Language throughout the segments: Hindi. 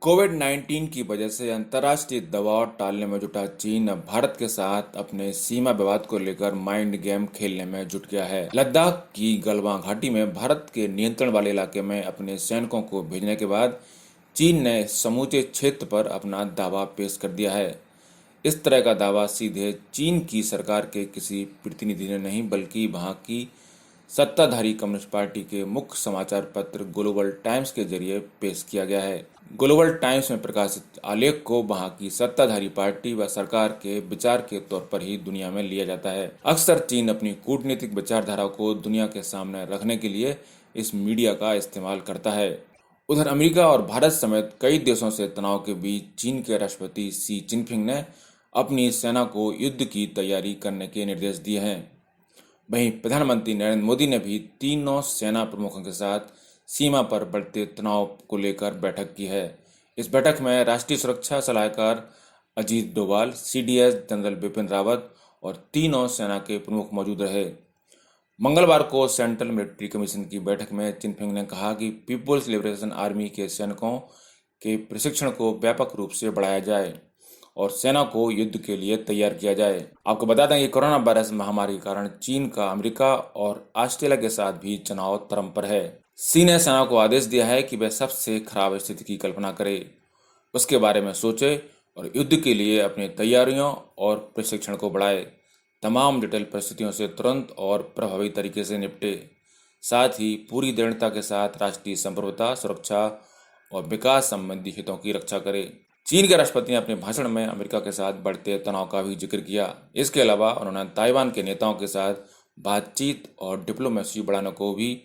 कोविड-19 की वजह से अंतर्राष्ट्रीय दबाव टालने में जुटा चीन अब भारत के साथ अपने सीमा विवाद को लेकर माइंड गेम खेलने में जुट गया है। लद्दाख की गलवान घाटी में भारत के नियंत्रण वाले इलाके में अपने सैनिकों को भेजने के बाद चीन ने समूचे क्षेत्र पर अपना दावा पेश कर दिया है। इस तरह का दावा सीधे चीन की सरकार के किसी प्रतिनिधि ने नहीं, बल्कि वहां की सत्ताधारी कम्युनिस्ट पार्टी के मुख्य समाचार पत्र ग्लोबल टाइम्स के जरिए पेश किया गया है। ग्लोबल टाइम्स में प्रकाशित आलेख को वहां की सत्ताधारी पार्टी व सरकार के विचार के तौर पर ही दुनिया में लिया जाता है। अक्सर चीन अपनी कूटनीतिक विचारधारा को दुनिया के सामने रखने के लिए इस मीडिया का इस्तेमाल करता है। उधर अमेरिका और भारत समेत कई देशों से तनाव के बीच चीन के राष्ट्रपति शी जिनपिंग ने अपनी सेना को युद्ध की तैयारी करने के निर्देश दिए हैं। वहीं प्रधानमंत्री नरेंद्र मोदी ने भी तीनों सेना प्रमुखों के साथ सीमा पर बढ़ते तनाव को लेकर बैठक की है। इस बैठक में राष्ट्रीय सुरक्षा सलाहकार अजीत डोभाल, सीडीएस जनरल बिपिन रावत और तीनों सेना के प्रमुख मौजूद रहे। मंगलवार को सेंट्रल मिलिट्री कमीशन की बैठक में जिनपिंग ने कहा कि पीपुल्स लिबरेशन आर्मी के सैनिकों के प्रशिक्षण को व्यापक रूप से बढ़ाया जाए और सेना को युद्ध के लिए तैयार किया जाए। आपको बता दें कि कोरोना वायरस महामारी के कारण चीन का अमेरिका और ऑस्ट्रेलिया के साथ भी तनाव चरम पर है। शी ने सेना को आदेश दिया है कि वह सबसे खराब स्थिति की कल्पना करे, उसके बारे में सोचे और युद्ध के लिए अपनी तैयारियों और प्रशिक्षण को बढ़ाए। तमाम जटिल परिस्थितियों से तुरंत और प्रभावी तरीके से निपटे, साथ ही पूरी दृढ़ता के साथ राष्ट्रीय संप्रभुता, सुरक्षा और विकास संबंधी हितों की रक्षा करे। चीन के राष्ट्रपति ने अपने भाषण में अमेरिका के साथ बढ़ते तनाव का भी जिक्र किया। इसके अलावा उन्होंने ताइवान के नेताओं के साथ बातचीत और डिप्लोमेसी बढ़ाने को भी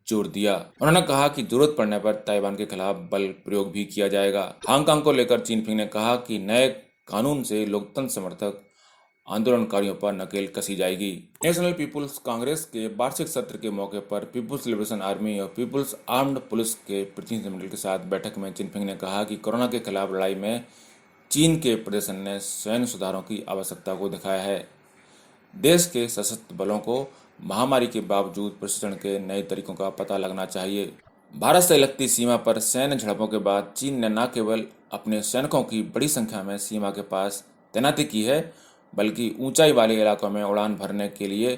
जोर दिया। उन्होंने कहा कि जरूरत पड़ने पर ताइवान के खिलाफ बल प्रयोग भी किया जाएगा। हांगकांग को लेकर जिनपिंग ने कहा कि नए कानून से लोकतंत्र समर्थक आंदोलनकारियों पर नकेल कसी जाएगी। नेशनल पीपुल्स कांग्रेस के वार्षिक सत्र के मौके पर पीपुल्स लिबरेशन आर्मी और पीपुल्स आर्म्ड पुलिस के प्रतिनिधिमंडल के साथ बैठक में जिनपिंग ने कहा कि कोरोना के खिलाफ लड़ाई में चीन के प्रदर्शन ने सैन्य सुधारों की आवश्यकता को दिखाया है। देश के सशस्त्र बलों को महामारी के बावजूद प्रशिक्षण के नए तरीकों का पता लगना चाहिए। भारत से लगती सीमा पर सैन्य झड़पों के बाद चीन ने न केवल अपने सैनिकों की बड़ी संख्या में सीमा के पास तैनाती की है, बल्कि ऊंचाई वाले इलाकों में उड़ान भरने के लिए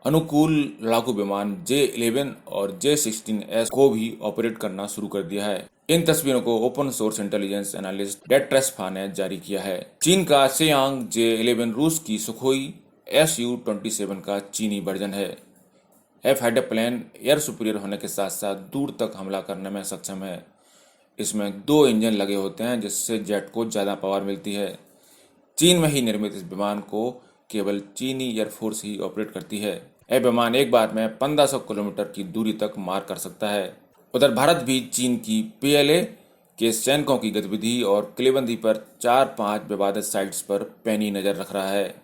अनुकूल लड़ाकू विमान J-11 और J-16S को भी ऑपरेट करना शुरू कर दिया है। इन तस्वीरों को ओपन सोर्स इंटेलिजेंस एनालिस्ट डेट्रेस्फा ने जारी किया है। चीन का सियांग J-11 रूस की सुखोई Su-27 का चीनी वर्जन है। फाइटर प्लेन एयर सुपीरियर होने के साथ साथ दूर तक हमला करने में सक्षम है। इसमें 2 इंजन लगे होते हैं, जिससे जेट को ज़्यादा पावर मिलती है। चीन में ही निर्मित इस विमान को केवल चीनी एयरफोर्स ही ऑपरेट करती है। यह विमान एक बार में 1500 किलोमीटर की दूरी तक मार कर सकता है। उधर भारत भी चीन की PLA के सैनिकों की गतिविधि और किलेबंदी पर 4-5 विवादित साइट्स पर पैनी नजर रख रहा है।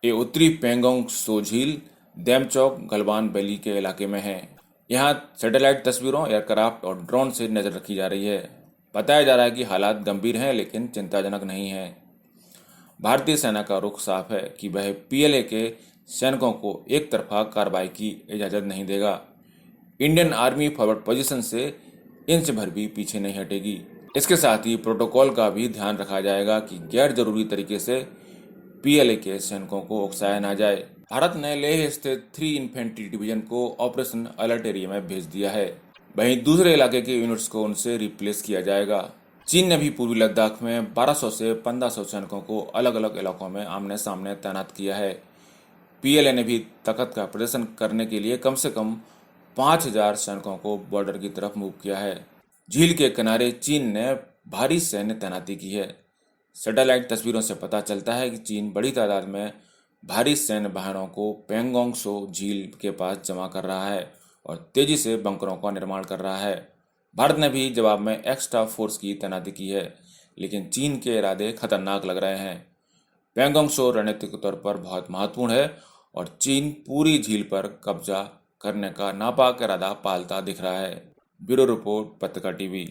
ये उत्तरी पेंगोंग त्सो झील, देमचौक, गलवान वैली के इलाके में है। यहाँ सैटेलाइट तस्वीरों, एयरक्राफ्ट और ड्रोन से नजर रखी जा रही है। बताया जा रहा है कि हालात गंभीर हैं, लेकिन चिंताजनक नहीं है। भारतीय सेना का रुख साफ है कि वह PLA के सैनिकों को एक तरफा कार्रवाई की इजाज़त नहीं देगा। इंडियन आर्मी फॉरवर्ड पोजीशन से इंच भर भी पीछे नहीं हटेगी। इसके साथ ही प्रोटोकॉल का भी ध्यान रखा जाएगा कि गैर जरूरी तरीके से PLA के सैनिकों को उकसाया ना जाए। भारत ने लेह स्थित 3 इन्फेंट्री डिवीजन को ऑपरेशन अलर्ट एरिया में भेज दिया है। वहीं दूसरे इलाके के यूनिट्स को उनसे रिप्लेस किया जाएगा। चीन ने भी पूर्वी लद्दाख में 1200 से 1500 सैनिकों को अलग अलग इलाकों में आमने सामने तैनात किया है। PLA ने भी ताकत का प्रदर्शन करने के लिए कम से कम 5000 सैनिकों को बॉर्डर की तरफ मूव किया है। झील के किनारे चीन ने भारी सैन्य तैनाती की है। सैटेलाइट तस्वीरों से पता चलता है कि चीन बड़ी तादाद में भारी सैन्य वाहनों को पेंगोंग त्सो झील के पास जमा कर रहा है और तेजी से बंकरों का निर्माण कर रहा है। भारत ने भी जवाब में एक्स्ट्रा फोर्स की तैनाती की है, लेकिन चीन के इरादे खतरनाक लग रहे हैं। पेंगोंग त्सो रणनीतिक तौर पर बहुत महत्वपूर्ण है और चीन पूरी झील पर कब्जा करने का नापाक इरादा पालता दिख रहा है। ब्यूरो रिपोर्ट, पत्रिका टीवी।